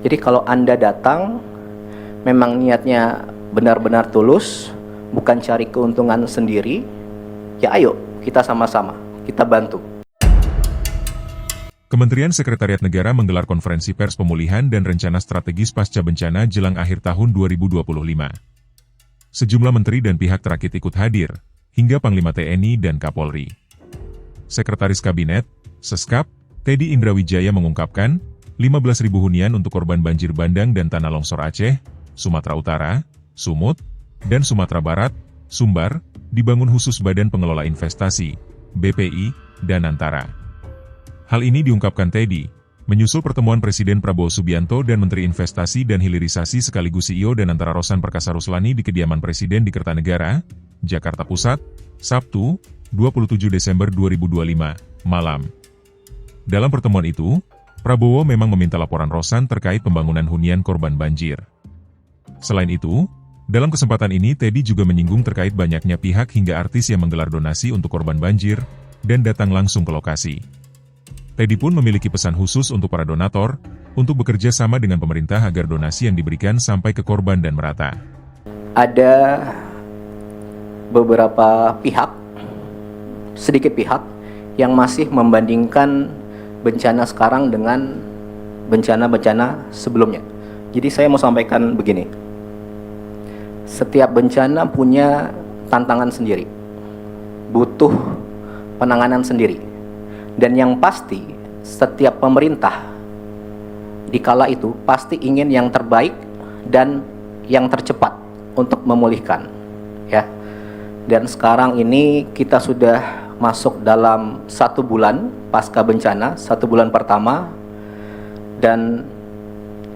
Jadi kalau Anda datang memang niatnya benar-benar tulus, bukan cari keuntungan sendiri, ya ayo kita sama-sama, kita bantu. Kementerian Sekretariat Negara menggelar konferensi pers pemulihan dan rencana strategis pasca bencana jelang akhir tahun 2025. Sejumlah menteri dan pihak terkait ikut hadir, hingga Panglima TNI dan Kapolri. Sekretaris Kabinet, Seskap, Teddy Indrawijaya mengungkapkan, 15.000 hunian untuk korban banjir bandang dan tanah longsor Aceh, Sumatera Utara, Sumut, dan Sumatera Barat, Sumbar, dibangun khusus Badan Pengelola Investasi, BPI, dan Antara. Hal ini diungkapkan Teddy, menyusul pertemuan Presiden Prabowo Subianto dan Menteri Investasi dan Hilirisasi sekaligus CEO dan Antara Rosan Perkasa Ruslani di kediaman Presiden di Kertanegara, Jakarta Pusat, Sabtu, 27 Desember 2025, malam. Dalam pertemuan itu, Prabowo memang meminta laporan Rosan terkait pembangunan hunian korban banjir. Selain itu, dalam kesempatan ini Teddy juga menyinggung terkait banyaknya pihak hingga artis yang menggelar donasi untuk korban banjir, dan datang langsung ke lokasi. Teddy pun memiliki pesan khusus untuk para donatur, untuk bekerja sama dengan pemerintah agar donasi yang diberikan sampai ke korban dan merata. Ada beberapa pihak, sedikit pihak, yang masih membandingkan bencana sekarang dengan bencana-bencana sebelumnya. Jadi saya mau sampaikan begini, setiap bencana punya tantangan sendiri, butuh penanganan sendiri. Dan yang pasti, setiap pemerintah di kala itu pasti ingin yang terbaik dan yang tercepat untuk memulihkan, ya. Dan sekarang ini kita sudah masuk dalam 1 bulan pasca bencana, 1 bulan pertama, dan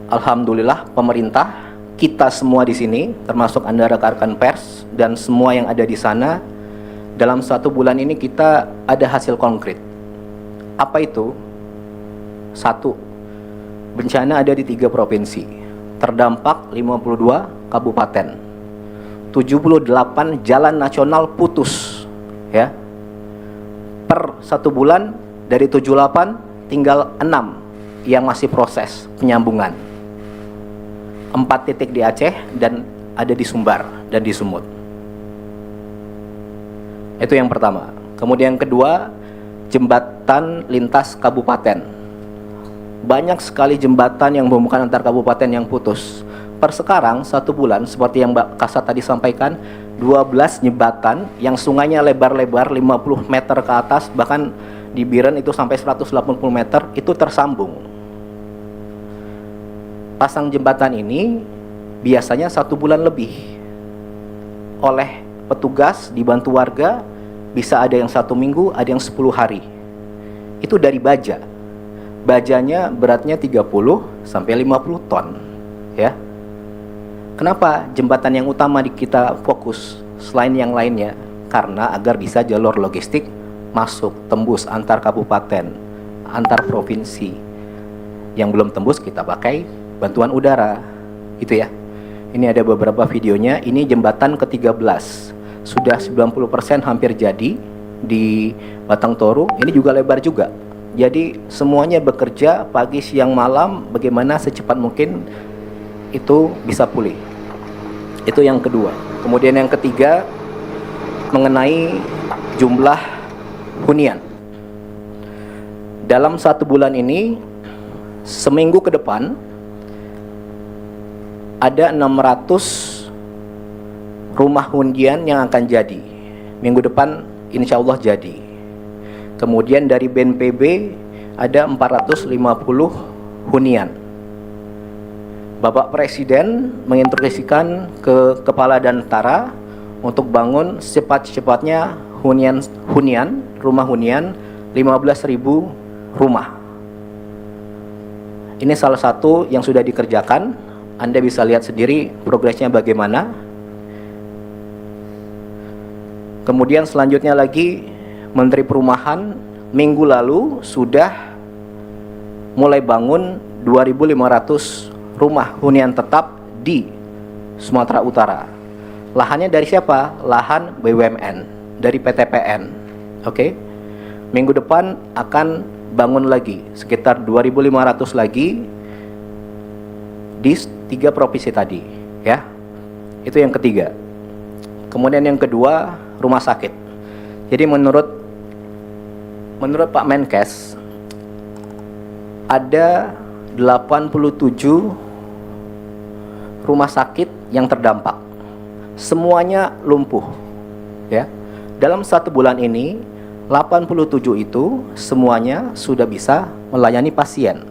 alhamdulillah pemerintah, kita semua di sini, termasuk Anda rekan-rekan pers dan semua yang ada di sana, dalam 1 bulan ini kita ada hasil konkret. Apa itu? 1. Bencana ada di 3 provinsi, terdampak 52 kabupaten, 78 jalan nasional putus, ya. Per 1 bulan dari 78 tinggal 6 yang masih proses penyambungan. 4 titik di Aceh dan ada di Sumbar dan di Sumut. Itu yang pertama. Kemudian yang kedua, jembatan lintas kabupaten. Banyak sekali jembatan yang menghubungkan antar kabupaten yang putus. Per sekarang 1 bulan seperti yang Mbak Kasat tadi sampaikan, 12 jembatan yang sungainya lebar-lebar 50 meter ke atas, bahkan di Biren itu sampai 180 meter, itu tersambung. Pasang jembatan ini biasanya 1 bulan lebih. Oleh petugas dibantu warga, bisa ada yang 1 minggu, ada yang 10 hari. Itu dari baja. Bajanya beratnya 30 sampai 50 ton, ya. Kenapa jembatan yang utama kita fokus selain yang lainnya? Karena agar bisa jalur logistik masuk, tembus antar kabupaten, antar provinsi. Yang belum tembus kita pakai bantuan udara. Itu ya. Ini ada beberapa videonya. Ini jembatan ke-13. Sudah 90% hampir jadi di Batang Toru. Ini juga lebar juga. Jadi semuanya bekerja pagi, siang, malam, bagaimana secepat mungkin itu bisa pulih. Itu yang kedua. Kemudian yang ketiga, mengenai jumlah hunian. Dalam 1 bulan ini, seminggu ke depan ada 600 rumah hunian yang akan jadi. Minggu depan insya Allah jadi. Kemudian dari BNPB ada 450 hunian. Bapak Presiden menginstruksikan ke Kepala Danantara untuk bangun secepat-cepatnya rumah hunian 15.000 rumah. Ini salah satu yang sudah dikerjakan. Anda bisa lihat sendiri progresnya bagaimana. Kemudian selanjutnya lagi, Menteri Perumahan minggu lalu sudah mulai bangun 2.500 rumah hunian tetap di Sumatera Utara. Lahannya dari siapa? Lahan BUMN, dari PTPN. Oke. Minggu depan akan bangun lagi sekitar 2.500 lagi di 3 provinsi tadi, ya. Itu yang ketiga. Kemudian yang kedua, rumah sakit. Jadi menurut Pak Menkes ada 87 rumah sakit yang terdampak. Semuanya lumpuh, ya. Dalam 1 bulan ini 87 itu semuanya sudah bisa melayani pasien.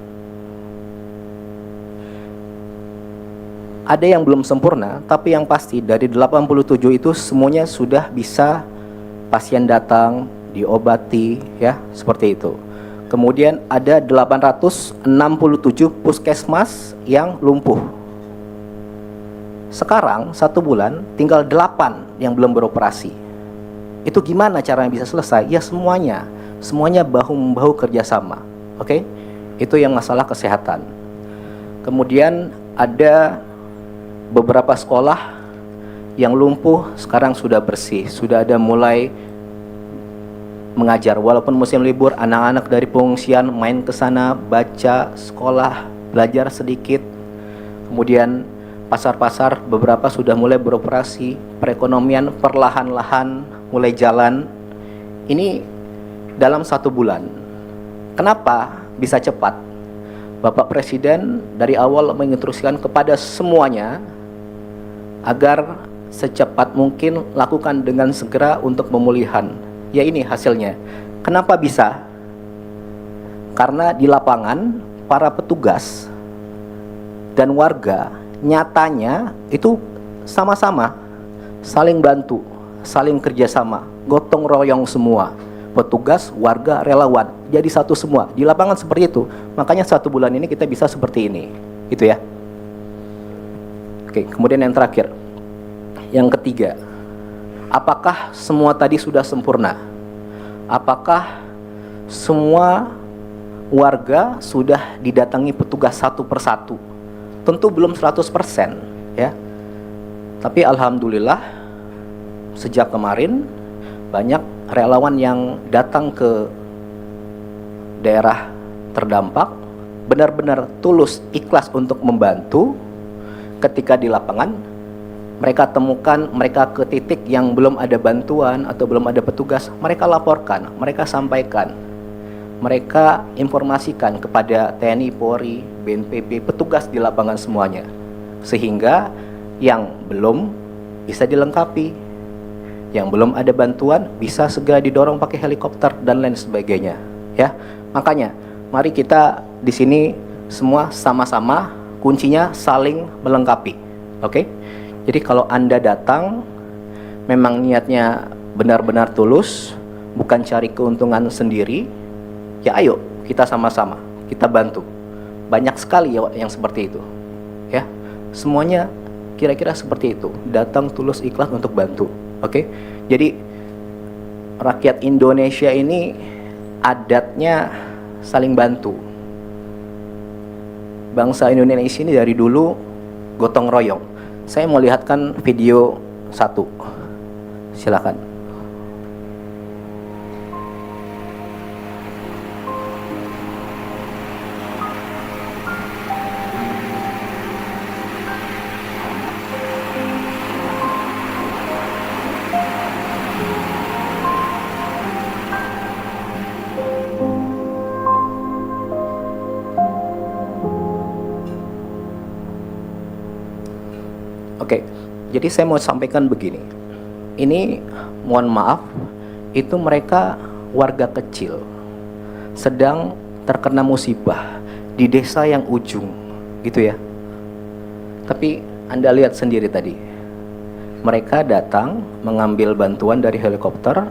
Ada yang belum sempurna, tapi yang pasti dari 87 itu semuanya sudah bisa pasien datang, diobati, ya, seperti itu. Kemudian ada 867 puskesmas yang lumpuh. Sekarang 1 bulan tinggal 8 yang belum beroperasi. Itu gimana caranya bisa selesai? Ya semuanya bahu-membahu kerjasama. Oke? Itu yang masalah kesehatan. Kemudian ada beberapa sekolah yang lumpuh sekarang sudah bersih, sudah ada mulai mengajar. Walaupun musim libur, anak-anak dari pengungsian main ke sana, baca, sekolah, belajar sedikit. Kemudian pasar-pasar beberapa sudah mulai beroperasi, perekonomian perlahan-lahan mulai jalan. Ini dalam 1 bulan. Kenapa bisa cepat? Bapak Presiden dari awal menginstruksikan kepada semuanya agar secepat mungkin lakukan dengan segera untuk pemulihan. Ya ini hasilnya. Kenapa bisa? Karena di lapangan para petugas dan warga nyatanya itu sama-sama saling bantu, saling kerjasama, gotong royong semua. Petugas, warga, relawan, jadi satu semua. Di lapangan seperti itu. Makanya 1 bulan ini kita bisa seperti ini. Itu ya. Oke, kemudian yang terakhir. Yang ketiga, apakah semua tadi sudah sempurna? Apakah semua warga sudah didatangi petugas satu persatu? Tentu belum 100%, ya. Tapi alhamdulillah sejak kemarin banyak relawan yang datang ke daerah terdampak, benar-benar tulus, ikhlas untuk membantu. Ketika di lapangan mereka temukan, mereka ke titik yang belum ada bantuan atau belum ada petugas, mereka laporkan, mereka sampaikan, mereka informasikan kepada TNI, Polri, BNPB, petugas di lapangan semuanya, sehingga yang belum bisa dilengkapi, yang belum ada bantuan bisa segera didorong pakai helikopter dan lain sebagainya, ya. Makanya mari kita di sini semua sama-sama, kuncinya saling melengkapi, oke? Jadi kalau Anda datang memang niatnya benar-benar tulus, bukan cari keuntungan sendiri, ya ayo kita sama-sama, kita bantu. Banyak sekali ya yang seperti itu, ya. Semuanya kira-kira seperti itu, datang tulus ikhlas untuk bantu, oke? Jadi rakyat Indonesia ini adatnya saling bantu. Bangsa Indonesia ini dari dulu gotong royong. Saya mau lihatkan video 1. Silakan. Oke, jadi saya mau sampaikan begini. Ini mohon maaf, itu mereka warga kecil sedang terkena musibah di desa yang ujung, gitu ya. Tapi Anda lihat sendiri tadi, mereka datang mengambil bantuan dari helikopter,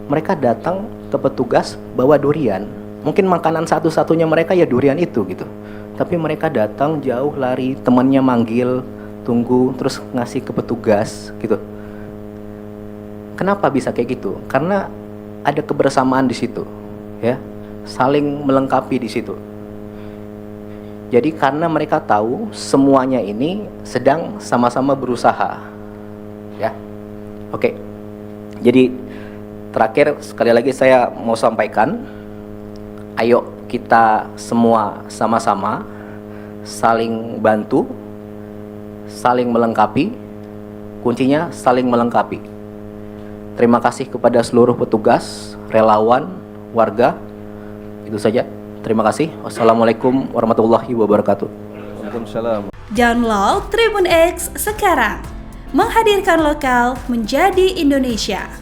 mereka datang ke petugas bawa durian. Mungkin makanan satu-satunya mereka ya durian itu gitu. Tapi mereka datang jauh lari, temannya manggil, tunggu, terus ngasih ke petugas gitu. Kenapa bisa kayak gitu? Karena ada kebersamaan di situ, ya, saling melengkapi di situ. Jadi karena mereka tahu semuanya ini sedang sama-sama berusaha, ya. Oke. Jadi terakhir sekali lagi saya mau sampaikan, ayo kita semua sama-sama saling bantu, saling melengkapi. Kuncinya saling melengkapi. Terima kasih kepada seluruh petugas, relawan, warga. Itu saja. Terima kasih. Wassalamualaikum warahmatullahi wabarakatuh. Waalaikumsalam. Download Tribun X sekarang. Menghadirkan lokal menjadi Indonesia.